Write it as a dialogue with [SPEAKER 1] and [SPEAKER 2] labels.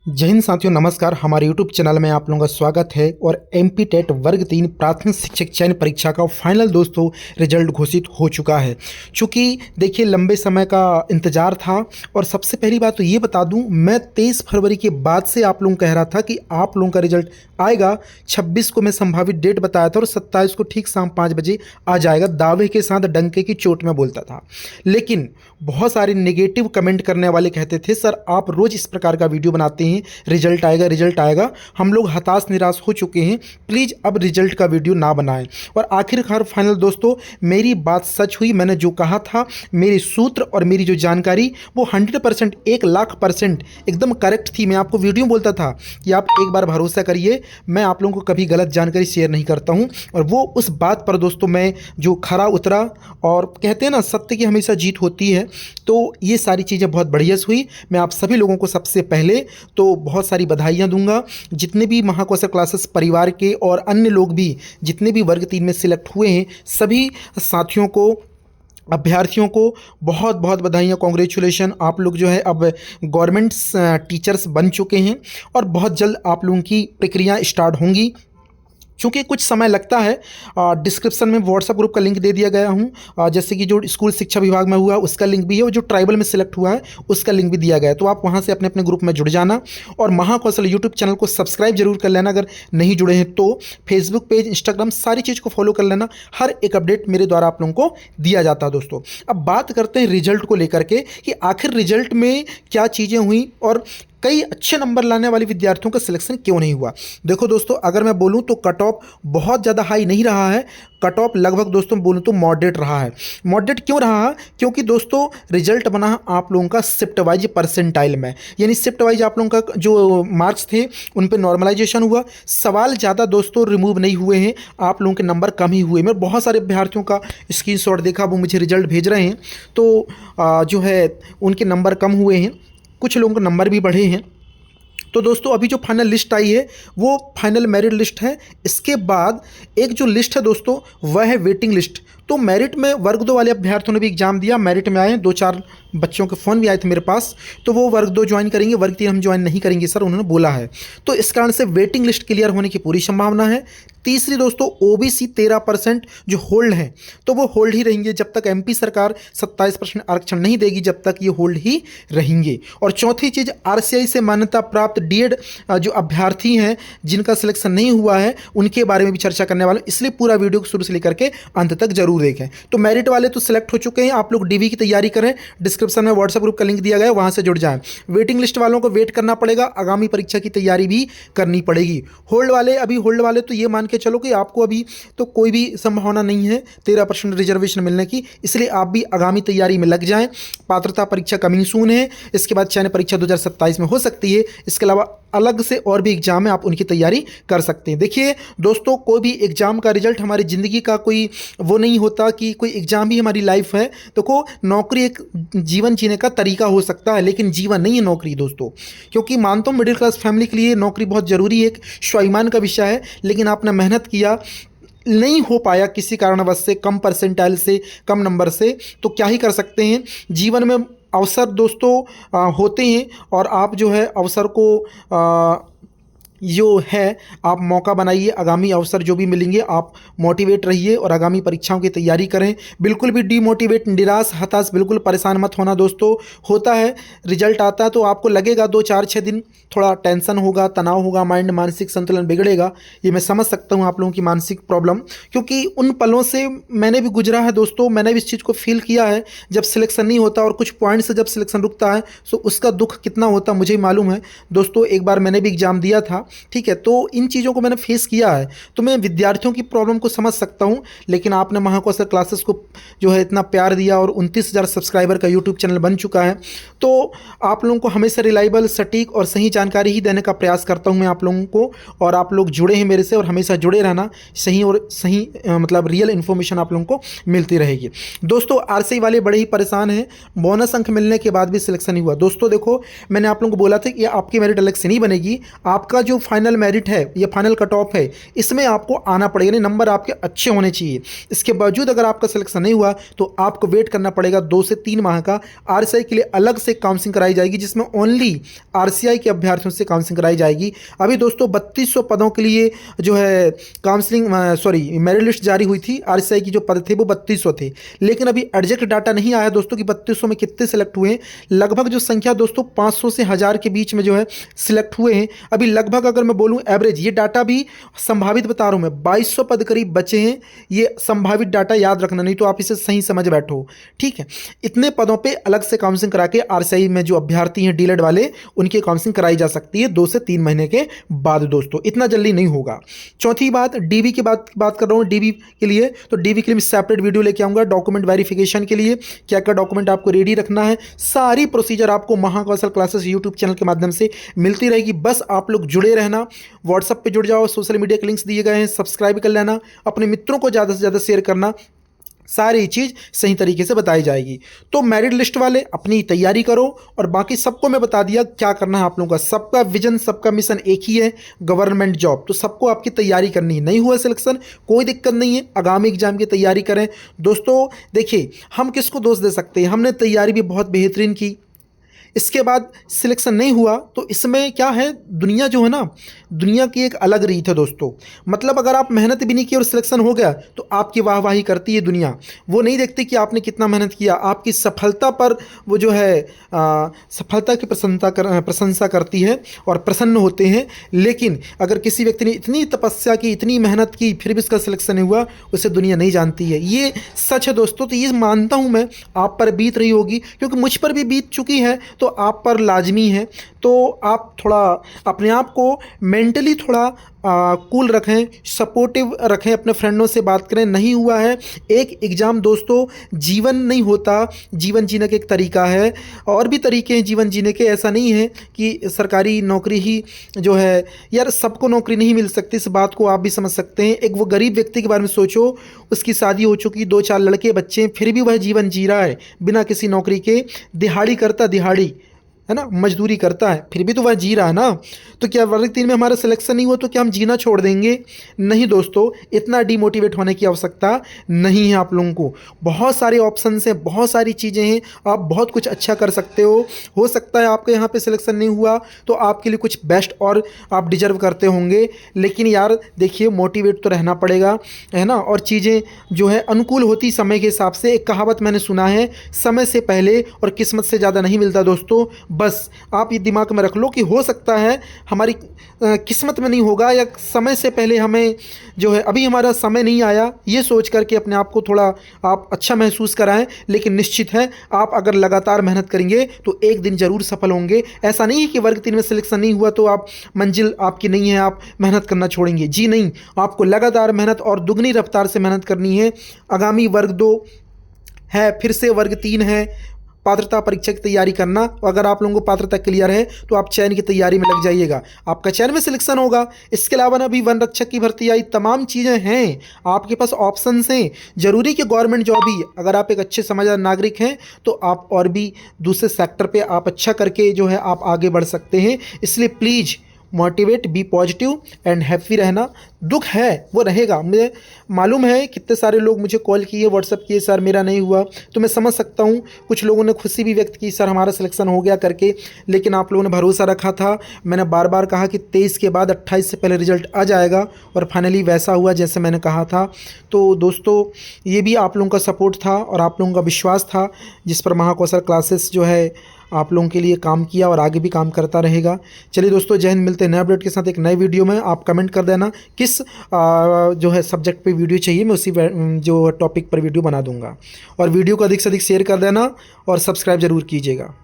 [SPEAKER 1] जय हिंद साथियों, नमस्कार। हमारे यूट्यूब चैनल में आप लोगों का स्वागत है। और एमपी टेट वर्ग 3 प्राथमिक शिक्षक चयन परीक्षा का फाइनल दोस्तों रिजल्ट घोषित हो चुका है। चूँकि देखिए लंबे समय का इंतज़ार था। और सबसे पहली बात तो ये बता दूं, मैं 23 फरवरी के बाद से आप लोगों को कह रहा था कि आप लोगों का रिजल्ट आएगा। 26 को मैं संभावित डेट बताया था और 27 को ठीक शाम 5 बजे आ जाएगा, दावे के साथ डंके की चोट में बोलता था। लेकिन बहुत सारे नेगेटिव कमेंट करने वाले कहते थे सर आप रोज़ इस प्रकार का वीडियो बनाते हैं, रिजल्ट आएगा रिजल्ट आएगा। हम लोग हताश निराश हो चुके हैं, प्लीज़ अब रिजल्ट का वीडियो ना बनाएं। और आखिरकार फाइनल दोस्तों मेरी बात सच हुई। मैंने जो कहा था, मेरे सूत्र और मेरी जो जानकारी वो 100% 1,00,000% एकदम करेक्ट थी। मैं आपको वीडियो बोलता था कि आप एक बार भरोसा करिए, मैं आप लोगों को कभी गलत जानकारी शेयर नहीं करता हूं। और वो उस बात पर दोस्तों मैं जो खरा उतरा, और कहते हैं ना सत्य की हमेशा जीत होती है, तो ये सारी चीज़ें बहुत बढ़िया हुई। मैं आप सभी लोगों को सबसे पहले तो बहुत सारी बधाइयाँ दूंगा। जितने भी महाकौशल क्लासेस परिवार के और अन्य लोग भी जितने भी वर्ग 3 में सिलेक्ट हुए हैं, सभी साथियों को, अभ्यर्थियों को बहुत बहुत बधाइयाँ, कॉन्ग्रेचुलेशन। आप लोग जो है अब गवर्नमेंट्स टीचर्स बन चुके हैं और बहुत जल्द आप लोगों की प्रक्रिया स्टार्ट होंगी। चूँकि कुछ समय लगता है, डिस्क्रिप्शन में व्हाट्सएप ग्रुप का लिंक दे दिया गया हूँ। जैसे कि जो स्कूल शिक्षा विभाग में हुआ उसका लिंक भी है, और जो ट्राइबल में सिलेक्ट हुआ है उसका लिंक भी दिया गया है। तो आप वहाँ से अपने अपने ग्रुप में जुड़ जाना। और महाकौशल यूट्यूब चैनल को सब्सक्राइब जरूर कर लेना अगर नहीं जुड़े हैं तो। फेसबुक पेज, इंस्टाग्राम, सारी चीज़ को फॉलो कर लेना। हर एक अपडेट मेरे द्वारा आप लोगों को दिया जाता है दोस्तों। अब बात करते हैं रिजल्ट को लेकर के कि आखिर रिजल्ट में क्या चीज़ें हुई और कई अच्छे नंबर लाने वाले विद्यार्थियों का सिलेक्शन क्यों नहीं हुआ। देखो दोस्तों, अगर मैं बोलूं तो कट ऑफ बहुत ज़्यादा हाई नहीं रहा है। कट ऑफ लगभग दोस्तों बोलूं तो मॉडरेट रहा है। मॉडरेट क्यों रहा है? क्योंकि दोस्तों रिजल्ट बना आप लोगों का शिफ्ट वाइज परसेंटाइल में, यानी शिफ्ट वाइज आप लोगों का जो मार्क्स थे उन पर नॉर्मलाइजेशन हुआ। सवाल ज़्यादा दोस्तों रिमूव नहीं हुए हैं, आप लोगों के नंबर कम ही हुए। मैं बहुत सारे अभ्यर्थियों का स्क्रीनशॉट देखा, वो मुझे रिजल्ट भेज रहे हैं, तो जो है उनके नंबर कम हुए हैं, कुछ लोगों के नंबर भी बढ़े हैं। तो दोस्तों अभी जो फाइनल लिस्ट आई है वो फाइनल मेरिट लिस्ट है। इसके बाद एक जो लिस्ट है दोस्तों वह है वेटिंग लिस्ट। तो मेरिट में वर्ग 2 वाले अभ्यर्थियों ने भी एग्जाम दिया, मेरिट में आए हैं। 2-4 बच्चों के फ़ोन भी आए थे मेरे पास, तो वो वर्ग 2 ज्वाइन करेंगे, वर्ग 3 हम ज्वाइन नहीं करेंगे सर, उन्होंने बोला है। तो इस कारण से वेटिंग लिस्ट क्लियर होने की पूरी संभावना है। तीसरी दोस्तों ओबीसी 13% जो होल्ड हैं, तो वो होल्ड ही रहेंगे जब तक एमपी सरकार 27% आरक्षण नहीं देगी, जब तक ये होल्ड ही रहेंगे। और चौथी चीज़, आरसीआई से मान्यता प्राप्त डीएड जो अभ्यर्थी हैं जिनका सिलेक्शन नहीं हुआ है उनके बारे में भी चर्चा करने वाले, इसलिए पूरा वीडियो को शुरू से लेकर के अंत तक जरूर देखें। तो मेरिट वाले तो सिलेक्ट हो चुके हैं, आप लोग डीवी की तैयारी करें। डिस्क्रिप्शन में व्हाट्सएप ग्रुप का लिंक दिया गया है, वहां से जुड़ जाएं। वेटिंग लिस्ट वालों को वेट करना पड़ेगा, आगामी परीक्षा की तैयारी भी करनी पड़ेगी। होल्ड वाले, अभी होल्ड वाले तो ये मान के चलो कि आपको अभी तो कोई भी संभावना नहीं है 13% रिजर्वेशन मिलने की, इसलिए आप भी आगामी तैयारी में लग जाएं। पात्रता परीक्षा कमिंग सून है, इसके बाद चयन परीक्षा 2027 में हो सकती है। इसके अलावा अलग से और भी एग्जाम है, आप उनकी तैयारी कर सकते हैं। देखिए दोस्तों, कोई भी एग्जाम का रिजल्ट हमारी ज़िंदगी का कोई वो नहीं होता कि कोई एग्जाम ही हमारी लाइफ है। देखो नौकरी एक जीवन जीने का तरीका हो सकता है, लेकिन जीवन नहीं है नौकरी दोस्तों। क्योंकि मानता हूँ मिडिल क्लास फैमिली के लिए नौकरी बहुत ज़रूरी है, एक स्वाभिमान का विषय है, लेकिन आपने मेहनत किया, नहीं हो पाया किसी कारणवश से, कम परसेंटाइल से, कम नंबर से, तो क्या ही कर सकते हैं। जीवन में अवसर दोस्तों होते हैं, और आप जो है अवसर को जो है आप मौका बनाइए। आगामी अवसर जो भी मिलेंगे आप मोटिवेट रहिए और आगामी परीक्षाओं की तैयारी करें। बिल्कुल भी डीमोटिवेट, निराश, हताश बिल्कुल परेशान मत होना दोस्तों। होता है रिजल्ट आता है तो आपको लगेगा 2-4-6 दिन थोड़ा टेंशन होगा, तनाव होगा, माइंड मानसिक संतुलन बिगड़ेगा। ये मैं समझ सकता हूँ आप लोगों की मानसिक प्रॉब्लम, क्योंकि उन पलों से मैंने भी गुजरा है दोस्तों। मैंने भी इस चीज़ को फील किया है, जब सिलेक्शन नहीं होता और कुछ पॉइंट से जब सिलेक्शन रुकता है तो उसका दुख कितना होता मुझे ही मालूम है दोस्तों। एक बार मैंने भी एग्ज़ाम दिया था, ठीक है, तो इन चीज़ों को मैंने फेस किया है, तो मैं विद्यार्थियों की प्रॉब्लम को समझ सकता हूं। लेकिन आपने महाकौशल क्लासेस को जो है इतना प्यार दिया और 29,000 सब्सक्राइबर का यूट्यूब चैनल बन चुका है, तो आप लोगों को हमेशा रिलायबल, सटीक और सही जानकारी ही देने का प्रयास करता हूं मैं आप लोगों को। और आप लोग जुड़े हैं मेरे से और हमेशा जुड़े रहना, सही और सही मतलब रियल इन्फॉर्मेशन आप लोगों को मिलती रहेगी दोस्तों। आरसीआई वाले बड़े ही परेशान हैं, बोनस अंक मिलने के बाद भी सिलेक्शन नहीं हुआ दोस्तों। देखो मैंने आप लोगों को बोला था कि आपकी मेरिट अलग से नहीं बनेगी, आपका जो फाइनल मेरिट है या फाइनल कट ऑफ है, इसमें आपको आना पड़ेगा, यानी नंबर आपके अच्छे होने चाहिए। इसके बावजूद अगर आपका सिलेक्शन नहीं हुआ तो आपको वेट करना पड़ेगा 2 से 3 माह का। आरसीआई के लिए अलग से काउंसलिंग कराई जाएगी, जिसमें ओनली आरसीआई के अभ्यर्थियों से काउंसलिंग कराई जाएगी। अभी दोस्तों 3200 पदों के लिए जो है काउंसलिंग मेरिट लिस्ट जारी हुई थी। आरसीआई की जो पद थे वो 3200 थे, लेकिन अभी एग्जैक्ट डाटा नहीं आया दोस्तों कि 3200 में कितने सेलेक्ट हुए हैं। लगभग जो संख्या दोस्तों 500 से 1000 के बीच में जो है सिलेक्ट हुए हैं। अभी लगभग अगर मैं बोलूं एवरेज, ये डाटा भी संभावित बता रहा हूं मैं, 2200 पद करीब बचे हैं। ये संभावित डाटा याद रखना, नहीं तो आप इसे सही समझ बैठो, ठीक है। इतने पदों पे अलग से काउंसलिंग करा के आरसीआई में जो अभ्यर्थी हैं डीलेड वाले, उनकी काउंसलिंग कराई जा सकती है 2 से 3 महीने के बाद दोस्तों, इतना जल्दी नहीं होगा। चौथी बात, डीबी की बात कर रहा हूं। डीबी के लिए तो डीबी के लिए मैं सेपरेट वीडियो लेके आऊंगा। डॉक्यूमेंट वेरिफिकेशन के लिए क्या क्या डॉक्यूमेंट आपको रेडी रखना है, सारी प्रोसीजर आपको महाकौशल क्लासेस यूट्यूब चैनल के माध्यम से मिलती रहेगी। बस आप लोग जुड़े रहना, व्हाट्सएप पे जुड़ जाओ, सोशल मीडिया के लिंक्स दिए गए हैं, सब्सक्राइब कर लेना, अपने मित्रों को ज़्यादा से ज़्यादा शेयर करना, सारी चीज़ सही तरीके से बताई जाएगी। तो मेरिट लिस्ट वाले अपनी तैयारी करो, और बाकी सबको मैं बता दिया क्या करना है आप लोगों का। सबका विजन, सबका मिशन एक ही है, गवर्नमेंट जॉब। तो सबको आपकी तैयारी करनी है। नहीं हुआ सिलेक्शन, कोई दिक्कत नहीं है, आगामी एग्जाम की तैयारी करें दोस्तों। देखिए, हम किसको दोष दे सकते हैं, हमने तैयारी भी बहुत बेहतरीन की, इसके बाद सिलेक्शन नहीं हुआ, तो इसमें क्या है, दुनिया जो है ना, दुनिया की एक अलग रीत है दोस्तों। मतलब अगर आप मेहनत भी नहीं की और सिलेक्शन हो गया तो आपकी वाहवाही करती है दुनिया। वो नहीं देखती कि आपने कितना मेहनत किया, आपकी सफलता पर वो जो है सफलता की प्रशंसा करती है और प्रसन्न होते हैं। लेकिन अगर किसी व्यक्ति ने इतनी तपस्या की, इतनी मेहनत की, फिर भी उसका सिलेक्शन नहीं हुआ, उसे दुनिया नहीं जानती है। ये सच है दोस्तों। तो ये मानता हूँ मैं, आप पर बीत रही होगी, क्योंकि मुझ पर भी बीत चुकी है, तो आप पर लाजमी है। तो आप थोड़ा अपने आप को मेंटली थोड़ा कूल रखें, सपोर्टिव रखें, अपने फ्रेंडों से बात करें। नहीं हुआ है, एक एग्ज़ाम दोस्तों जीवन नहीं होता, जीवन जीने का एक तरीका है, और भी तरीके हैं जीवन जीने के। ऐसा नहीं है कि सरकारी नौकरी ही जो है, यार सबको नौकरी नहीं मिल सकती, इस बात को आप भी समझ सकते हैं। एक वो गरीब व्यक्ति के बारे में सोचो, उसकी शादी हो चुकी, 2-4 लड़के बच्चे, फिर भी वह जीवन जी रहा है बिना किसी नौकरी के, दिहाड़ी करता, दिहाड़ी है ना, मजदूरी करता है, फिर भी तो वह जी रहा है ना। तो क्या वर्ग 3 में हमारा सिलेक्शन नहीं हुआ तो क्या हम जीना छोड़ देंगे? नहीं दोस्तों, इतना डीमोटिवेट होने की आवश्यकता नहीं है आप लोगों को। बहुत सारे ऑप्शंस हैं, बहुत सारी चीज़ें हैं, आप बहुत कुछ अच्छा कर सकते हो सकता है आपके यहाँ पे सिलेक्शन नहीं हुआ तो आपके लिए कुछ बेस्ट और आप डिजर्व करते होंगे। लेकिन यार देखिए, मोटिवेट तो रहना पड़ेगा, है ना। और चीज़ें जो है अनुकूल होती समय के हिसाब से। एक कहावत मैंने सुना है, समय से पहले और किस्मत से ज़्यादा नहीं मिलता दोस्तों। बस आप ये दिमाग में रख लो कि हो सकता है हमारी किस्मत में नहीं होगा, या समय से पहले हमें जो है अभी हमारा समय नहीं आया, ये सोच करके अपने आप को थोड़ा आप अच्छा महसूस कराएं। लेकिन निश्चित है, आप अगर लगातार मेहनत करेंगे तो एक दिन ज़रूर सफल होंगे। ऐसा नहीं है कि वर्ग 3 में सिलेक्शन नहीं हुआ तो आप मंजिल आपकी नहीं है, आप मेहनत करना छोड़ेंगे। जी नहीं, आपको लगातार मेहनत और दुगनी रफ्तार से मेहनत करनी है। आगामी वर्ग 2 है, फिर से वर्ग 3 है, पात्रता परीक्षा की तैयारी करना। अगर आप लोगों को पात्रता क्लियर है तो आप चयन की तैयारी में लग जाइएगा, आपका चयन में सिलेक्शन होगा। इसके अलावा ना अभी वन रक्षक की भर्ती आई, तमाम चीज़ें हैं, आपके पास ऑप्शंस हैं। जरूरी कि गवर्नमेंट जॉब ही, अगर आप एक अच्छे समझदार नागरिक हैं तो आप और भी दूसरे सेक्टर पे आप अच्छा करके जो है आप आगे बढ़ सकते हैं। इसलिए please motivate, be positive and happy रहना। दुख है वो रहेगा, मुझे मालूम है। कितने सारे लोग मुझे कॉल किए, व्हाट्सअप किए, सर मेरा नहीं हुआ, तो मैं समझ सकता हूँ। कुछ लोगों ने खुशी भी व्यक्त की, सर हमारा सिलेक्शन हो गया करके। लेकिन आप लोगों ने भरोसा रखा था, मैंने बार बार कहा कि 23 के बाद 28 से पहले रिजल्ट आ जाएगा, और फाइनली वैसा हुआ जैसे मैंने कहा था। तो दोस्तों, ये भी आप लोगों का सपोर्ट था और आप लोगों का विश्वास था, जिस पर महाकौशल क्लासेस जो है आप लोगों के लिए काम किया और आगे भी काम करता रहेगा। चलिए दोस्तों, जय हिंद। मिलते हैं नए अपडेट के साथ एक नए वीडियो में। आप कमेंट कर देना किस जो है सब्जेक्ट पे वीडियो चाहिए, मैं उसी जो टॉपिक पर वीडियो बना दूंगा। और वीडियो को अधिक से अधिक शेयर कर देना और सब्सक्राइब ज़रूर कीजिएगा।